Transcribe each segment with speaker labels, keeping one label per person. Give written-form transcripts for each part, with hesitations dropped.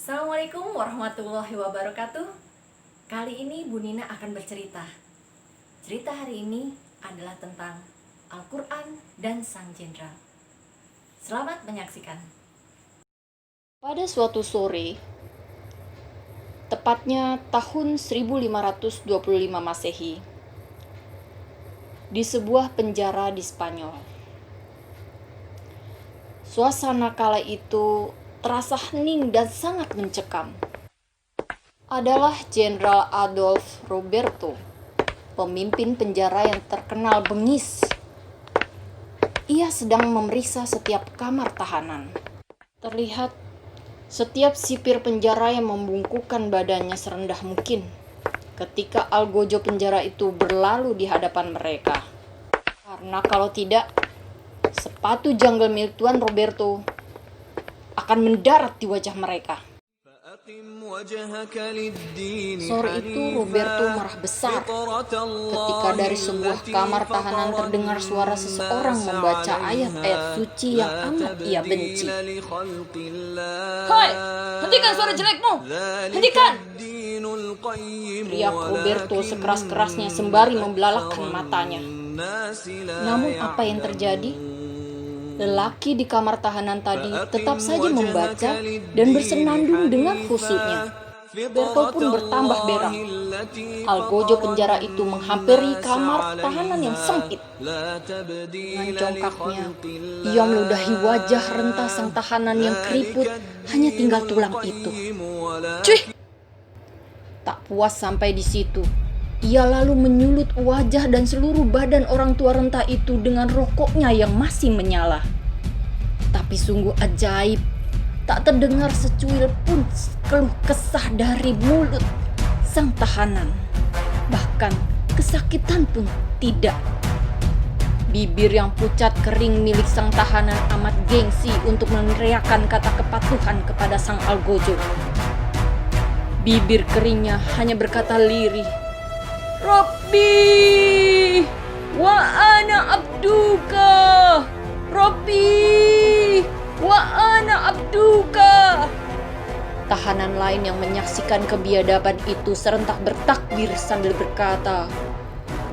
Speaker 1: Assalamualaikum warahmatullahi wabarakatuh. Kali ini Bu Nina akan bercerita. Cerita hari ini adalah tentang Al-Quran dan Sang Jenderal. Selamat menyaksikan.
Speaker 2: Pada suatu sore, tepatnya tahun 1525 Masehi, di sebuah penjara di Spanyol. Suasana kala itu terasa hening dan sangat mencekam. Adalah Jenderal Adolf Roberto, pemimpin penjara yang terkenal bengis. Ia sedang memeriksa setiap kamar tahanan. Terlihat setiap sipir penjara yang membungkukkan badannya serendah mungkin ketika algojo penjara itu berlalu di hadapan mereka. Karena kalau tidak, sepatu jungle milik Tuan Roberto akan mendarat di wajah mereka. Sore itu Roberto marah besar ketika dari sebuah kamar tahanan terdengar suara seseorang membaca ayat-ayat suci yang amat ia benci. "Hai, hentikan suara jelekmu! Hentikan!" teriak Roberto sekeras-kerasnya sembari membelalakkan matanya. Namun apa yang terjadi? Lelaki di kamar tahanan tadi tetap saja membaca dan bersenandung dengan khusyuknya. Roberto pun bertambah berang. Algojo penjara itu menghampiri kamar tahanan yang sempit. Dengan congkaknya, ia meludahi wajah renta sang tahanan yang keriput, hanya tinggal tulang itu. Cuy! Tak puas sampai di situ, ia lalu menyulut wajah dan seluruh badan orang tua renta itu dengan rokoknya yang masih menyala. Tapi sungguh ajaib, tak terdengar secuil pun keluh kesah dari mulut sang tahanan. Bahkan kesakitan pun tidak. Bibir yang pucat kering milik sang tahanan amat gengsi untuk meneriakkan kata kepatuhan kepada sang algojo. Bibir keringnya hanya berkata lirih, "Rabbi, wa ana abduka. Rabbi, wa ana abduka." Tahanan lain yang menyaksikan kebiadaban itu serentak bertakbir sambil berkata,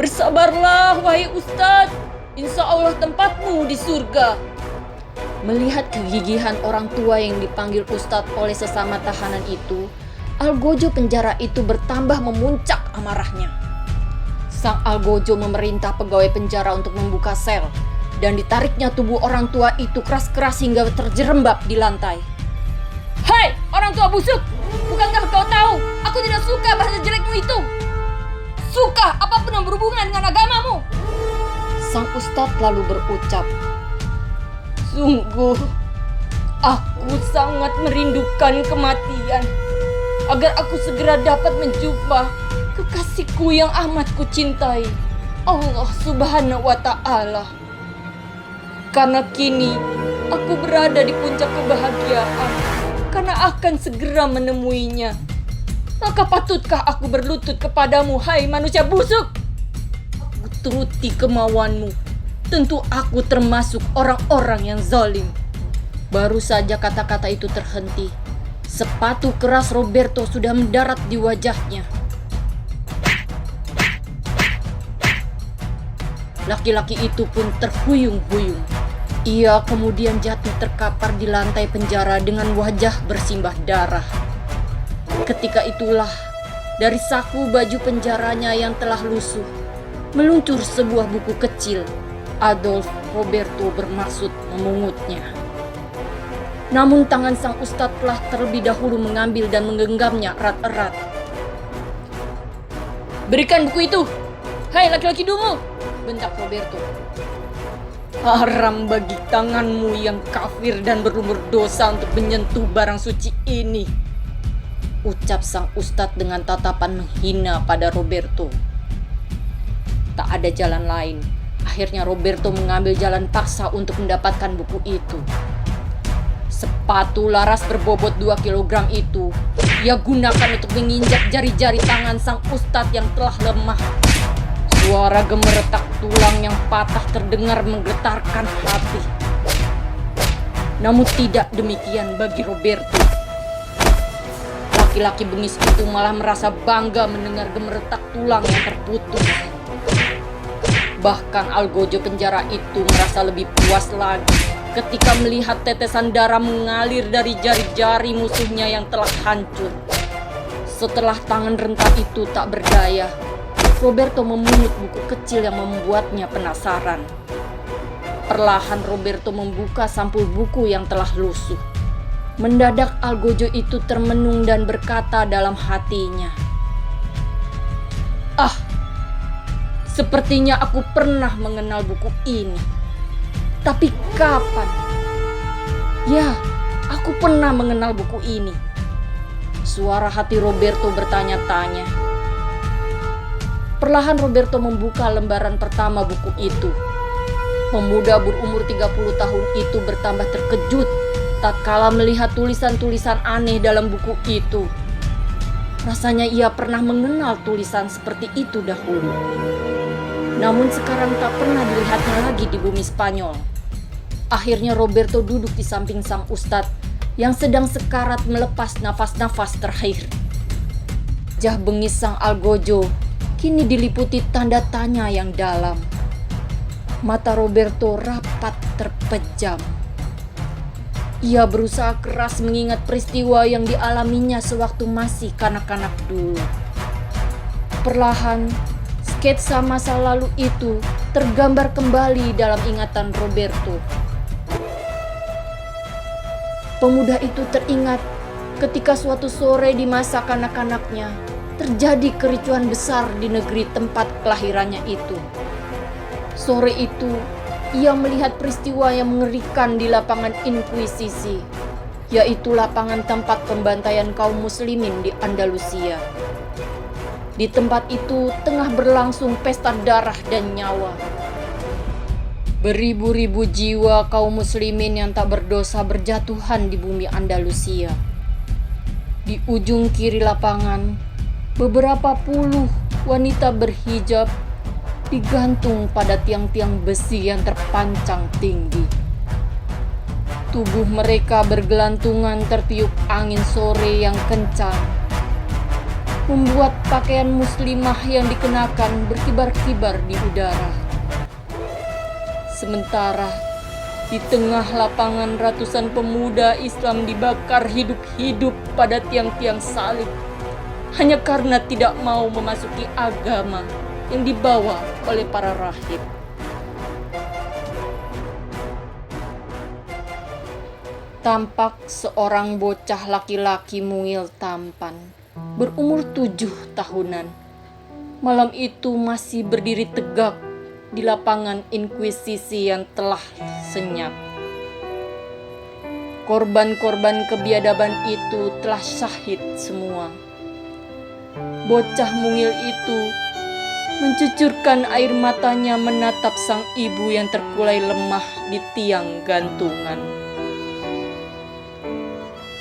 Speaker 2: "Bersabarlah wahai Ustadz, insya Allah tempatmu di surga." Melihat kegigihan orang tua yang dipanggil Ustadz oleh sesama tahanan itu, algojo penjara itu bertambah memuncak amarahnya. Sang algojo memerintah pegawai penjara untuk membuka sel, dan ditariknya tubuh orang tua itu keras-keras hingga terjerembab di lantai. "Hai, orang tua busuk! Bukankah kau tahu, aku tidak suka bahasa jelekmu itu? Suka apapun yang berhubungan dengan agamamu!" Sang ustadz lalu berucap, "Sungguh, aku sangat merindukan kematian, agar aku segera dapat menjumpa kekasihku yang amat kucintai, Allah Subhanahu wa Ta'ala. Karena kini aku berada di puncak kebahagiaan, karena akan segera menemuinya. Maka patutkah aku berlutut kepadamu, hai manusia busuk? Aku turuti kemauanmu. Tentu aku termasuk orang-orang yang zalim." Baru saja kata-kata itu terhenti, sepatu keras Roberto sudah mendarat di wajahnya. Laki-laki itu pun terhuyung-huyung. Ia kemudian jatuh terkapar di lantai penjara dengan wajah bersimbah darah. Ketika itulah, dari saku baju penjaranya yang telah lusuh, meluncur sebuah buku kecil. Adolf Roberto bermaksud memungutnya. Namun tangan sang ustadz telah terlebih dahulu mengambil dan menggenggamnya erat-erat. "Berikan buku itu, hai laki-laki dungu!" bentak Roberto. "Haram bagi tanganmu yang kafir dan berumur dosa untuk menyentuh barang suci ini," ucap sang ustadz dengan tatapan menghina pada Roberto. Tak ada jalan lain. Akhirnya Roberto mengambil jalan paksa untuk mendapatkan buku itu. Sepatu laras berbobot 2 kilogram itu ia gunakan untuk menginjak jari-jari tangan sang ustadz yang telah lemah. Suara gemeretak tulang yang patah terdengar menggetarkan hati. Namun tidak demikian bagi Roberto. laki-laki bengis itu malah merasa bangga mendengar gemeretak tulang yang terputus. Bahkan algojo penjara itu merasa lebih puas lagi ketika melihat tetesan darah mengalir dari jari-jari musuhnya yang telah hancur. Setelah tangan renta itu tak berdaya, Roberto memungut buku kecil yang membuatnya penasaran. Perlahan Roberto membuka sampul buku yang telah lusuh. Mendadak algojo itu termenung dan berkata dalam hatinya, "Ah, sepertinya aku pernah mengenal buku ini. Tapi kapan? Ya, aku pernah mengenal buku ini." Suara hati Roberto bertanya-tanya. Perlahan Roberto membuka lembaran pertama buku itu. Pemuda berumur 30 tahun itu bertambah terkejut tatkala melihat tulisan-tulisan aneh dalam buku itu. Rasanya ia pernah mengenal tulisan seperti itu dahulu. Namun sekarang tak pernah dilihatnya lagi di bumi Spanyol. Akhirnya Roberto duduk di samping sang ustadz yang sedang sekarat melepas nafas-nafas terakhir. Wajah bengis sang algojo kini diliputi tanda tanya yang dalam. Mata Roberto rapat terpejam. Ia berusaha keras mengingat peristiwa yang dialaminya sewaktu masih kanak-kanak dulu. Perlahan, sketsa masa lalu itu tergambar kembali dalam ingatan Roberto. Pemuda itu teringat ketika suatu sore di masa kanak-kanaknya terjadi kericuhan besar di negeri tempat kelahirannya itu. Sore itu, ia melihat peristiwa yang mengerikan di lapangan Inkuisisi, yaitu lapangan tempat pembantaian kaum muslimin di Andalusia. Di tempat itu tengah berlangsung pesta darah dan nyawa. Beribu-ribu jiwa kaum muslimin yang tak berdosa berjatuhan di bumi Andalusia. Di ujung kiri lapangan, beberapa puluh wanita berhijab digantung pada tiang-tiang besi yang terpancang tinggi. Tubuh mereka bergelantungan tertiup angin sore yang kencang, membuat pakaian muslimah yang dikenakan berkibar-kibar di udara. Sementara di tengah lapangan ratusan pemuda Islam dibakar hidup-hidup pada tiang-tiang salib hanya karena tidak mau memasuki agama yang dibawa oleh para rahib. Tampak seorang bocah laki-laki mungil tampan, berumur 7 tahunan. Malam itu masih berdiri tegak di lapangan Inkuisisi yang telah senyap. Korban-korban kebiadaban itu telah syahid semua. Bocah mungil itu mencucurkan air matanya menatap sang ibu yang terkulai lemah di tiang gantungan.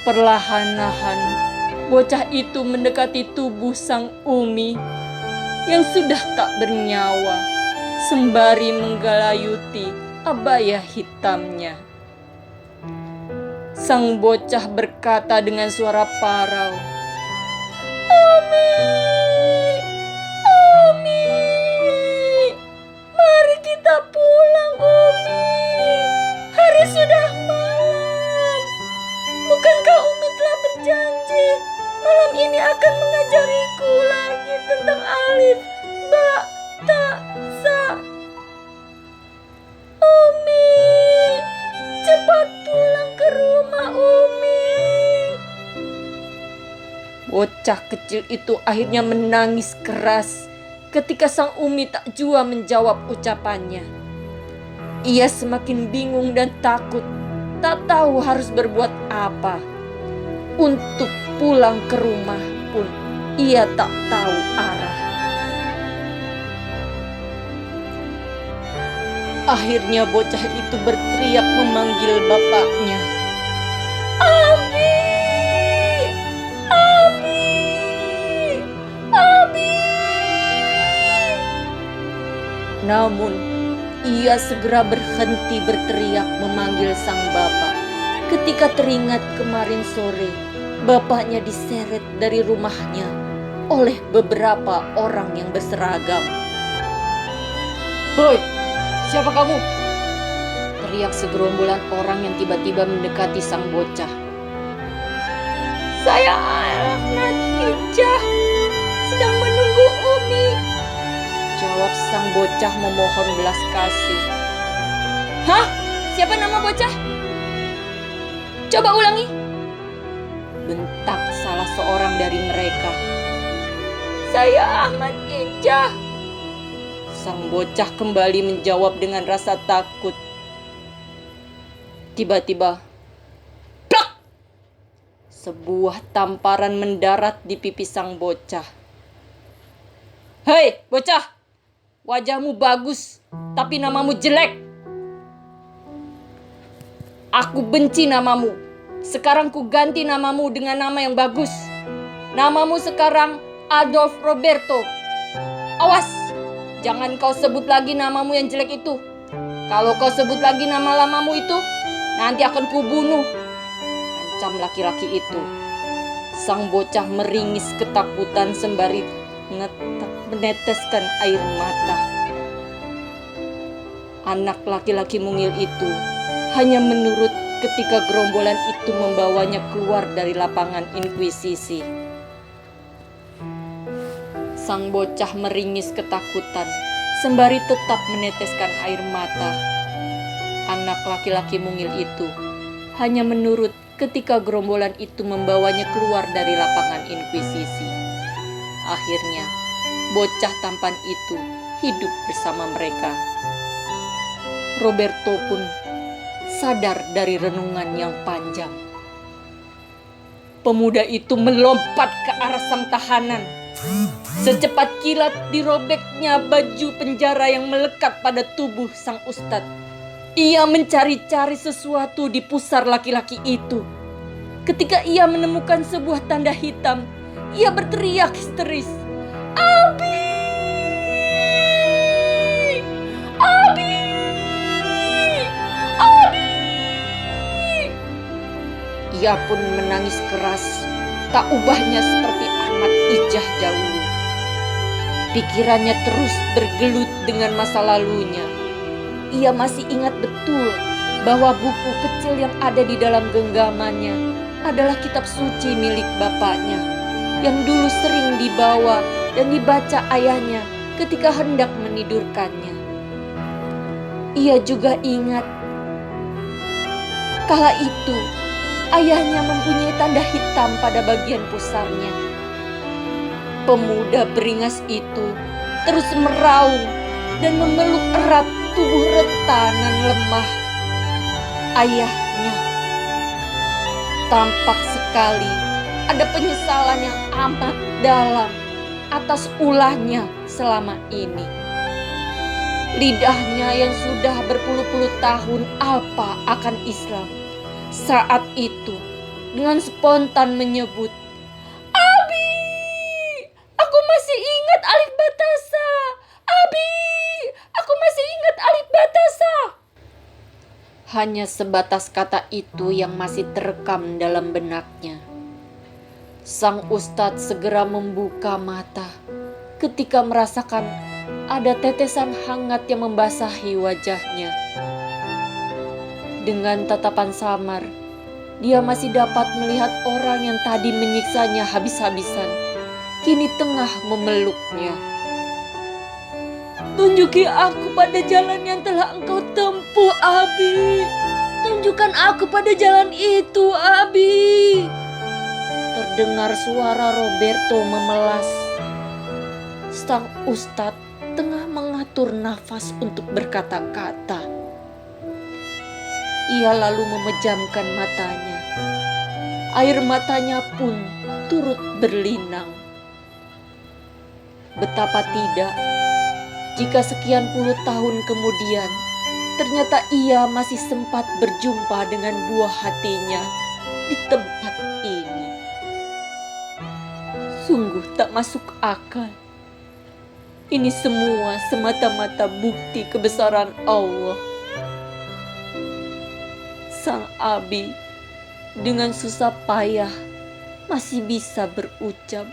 Speaker 2: Perlahan-lahan, bocah itu mendekati tubuh sang Umi yang sudah tak bernyawa, sembari menggelayuti abaya hitamnya. Sang bocah berkata dengan suara parau, "Umi! Kita pulang, Umi. Hari sudah malam. Bukankah Umi telah berjanji malam ini akan mengajariku lagi tentang alif, ba, ta, sa? Umi, cepat pulang ke rumah, Umi." Bocah kecil itu akhirnya menangis keras ketika sang Umi tak jua menjawab ucapannya. Ia semakin bingung dan takut, tak tahu harus berbuat apa. Untuk pulang ke rumah pun ia tak tahu arah. Akhirnya bocah itu berteriak memanggil bapaknya. "Abi! Abi! Abi!" Namun, ia segera berhenti berteriak memanggil sang bapak ketika teringat kemarin sore bapaknya diseret dari rumahnya oleh beberapa orang yang berseragam. "Hoi, siapa kamu?" teriak segerombolan orang yang tiba-tiba mendekati sang bocah. "Saya anak Ijah, sedang menunggu Umi," jawab sang bocah memohon belas kasih. "Hah? Siapa nama bocah? Coba ulangi," bentak salah seorang dari mereka. "Saya Ahmad Ijah." Sang bocah kembali menjawab dengan rasa takut. Tiba-tiba, plak! Sebuah tamparan mendarat di pipi sang bocah. "Hei, bocah! Wajahmu bagus, tapi namamu jelek. Aku benci namamu. Sekarang ku ganti namamu dengan nama yang bagus. Namamu sekarang Adolf Roberto. Awas, jangan kau sebut lagi namamu yang jelek itu. Kalau kau sebut lagi nama lamamu itu, nanti akan kubunuh," ancam laki-laki itu. Sang bocah meringis ketakutan sembari meneteskan air mata. Anak laki-laki mungil itu hanya menurut ketika gerombolan itu membawanya keluar dari lapangan inkuisisi. Sang bocah meringis ketakutan sembari tetap meneteskan air mata. Anak laki-laki mungil itu hanya menurut ketika gerombolan itu membawanya keluar dari lapangan inkuisisi. Akhirnya, bocah tampan itu hidup bersama mereka. Roberto pun sadar dari renungan yang panjang. Pemuda itu melompat ke arah sang tahanan. Secepat kilat dirobeknya baju penjara yang melekat pada tubuh sang ustadz. Ia mencari-cari sesuatu di pusar laki-laki itu. Ketika ia menemukan sebuah tanda hitam, ia berteriak histeris, "Abi! Abi! Abi!" Ia pun menangis keras, tak ubahnya seperti Ahmad Ijah dahulu. Pikirannya terus bergelut dengan masa lalunya. Ia masih ingat betul bahwa buku kecil yang ada di dalam genggamannya adalah kitab suci milik bapaknya, yang dulu sering dibawa dan dibaca ayahnya ketika hendak menidurkannya. Ia juga ingat kala itu ayahnya mempunyai tanda hitam pada bagian pusarnya. Pemuda beringas itu terus meraung dan memeluk erat tubuh rentanan lemah ayahnya. Tampak sekali ada penyesalan yang amat dalam atas ulahnya selama ini. Lidahnya yang sudah berpuluh-puluh tahun alpa akan Islam saat itu dengan spontan menyebut, "Abi, aku masih ingat alif batasa. Abi, aku masih ingat alif batasa." Hanya sebatas kata itu yang masih terekam dalam benaknya. Sang ustadz segera membuka mata ketika merasakan ada tetesan hangat yang membasahi wajahnya. Dengan tatapan samar, dia masih dapat melihat orang yang tadi menyiksanya habis-habisan, kini tengah memeluknya. "Tunjuki aku pada jalan yang telah engkau tempuh, Abi. Tunjukkan aku pada jalan itu, Abi." Terdengar suara Roberto memelas. Sang ustadz tengah mengatur nafas untuk berkata-kata. Ia lalu memejamkan matanya. Air matanya pun turut berlinang. Betapa tidak, jika sekian puluh tahun kemudian, ternyata ia masih sempat berjumpa dengan buah hatinya di tempat ini. Sungguh tak masuk akal. Ini semua semata-mata bukti kebesaran Allah. Sang Abi dengan susah payah masih bisa berucap,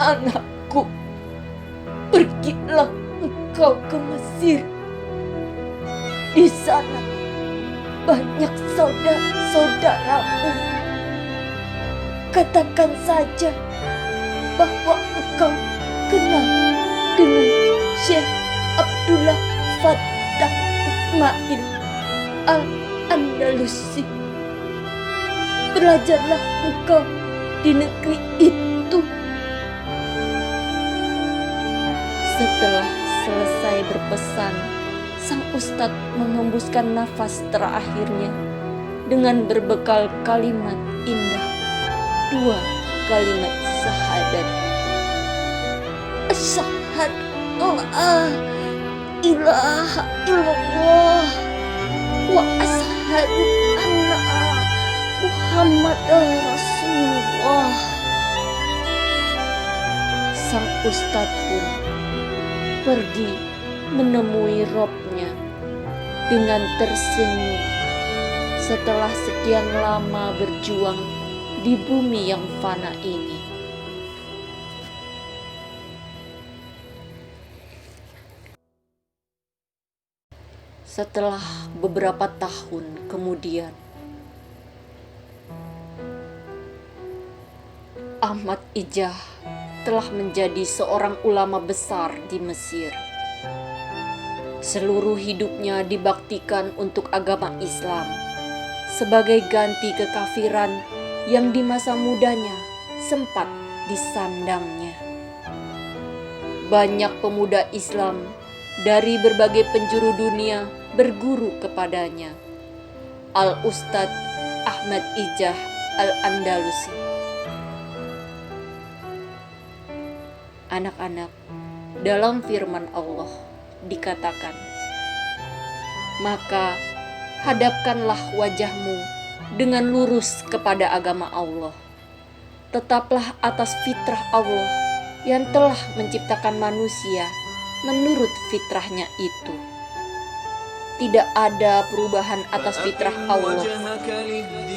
Speaker 2: "Anakku, pergilah engkau ke Mesir. Di sana banyak saudara-saudaramu. Katakan saja bahwa engkau kenal dengan Syekh Abdullah Fattah Ismail Al-Andalusi. Belajarlah engkau di negeri itu." Setelah selesai berpesan, sang ustadz menghembuskan nafas terakhirnya dengan berbekal kalimat indah, 2 kalimat syahadat. Asyhadu alla ilaha illallah wa asyhadu anna Muhammadar Rasulullah. Sang ustadz pun pergi menemui Robnya dengan tersenyum setelah sekian lama berjuang di bumi yang fana ini. Setelah beberapa tahun kemudian, Ahmad Ijah telah menjadi seorang ulama besar di Mesir. Seluruh hidupnya dibaktikan untuk agama Islam sebagai ganti kekafiran yang di masa mudanya sempat disandangnya. Banyak pemuda Islam dari berbagai penjuru dunia berguru kepadanya. Al-Ustadz Ahmad Ijah Al-Andalusi. Anak-anak, dalam firman Allah dikatakan, "Maka hadapkanlah wajahmu dengan lurus kepada agama Allah. Tetaplah atas fitrah Allah yang telah menciptakan manusia menurut fitrahnya itu. Tidak ada perubahan atas fitrah Allah.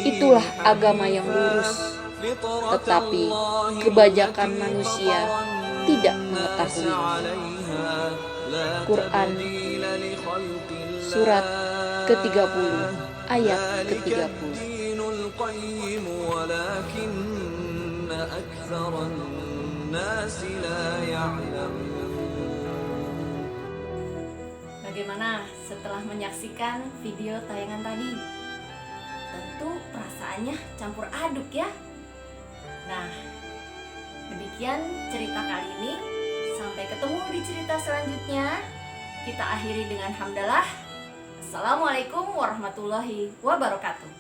Speaker 2: Itulah agama yang lurus. Tetapi kebajakan manusia tidak mengetahuinya." Quran surat ke-30 ayat ke-30.
Speaker 1: Bagaimana setelah menyaksikan video tayangan tadi? Tentu perasaannya campur aduk ya. Nah, demikian cerita kali ini. Sampai ketemu di cerita selanjutnya. Kita akhiri dengan hamdalah. Assalamualaikum warahmatullahi wabarakatuh.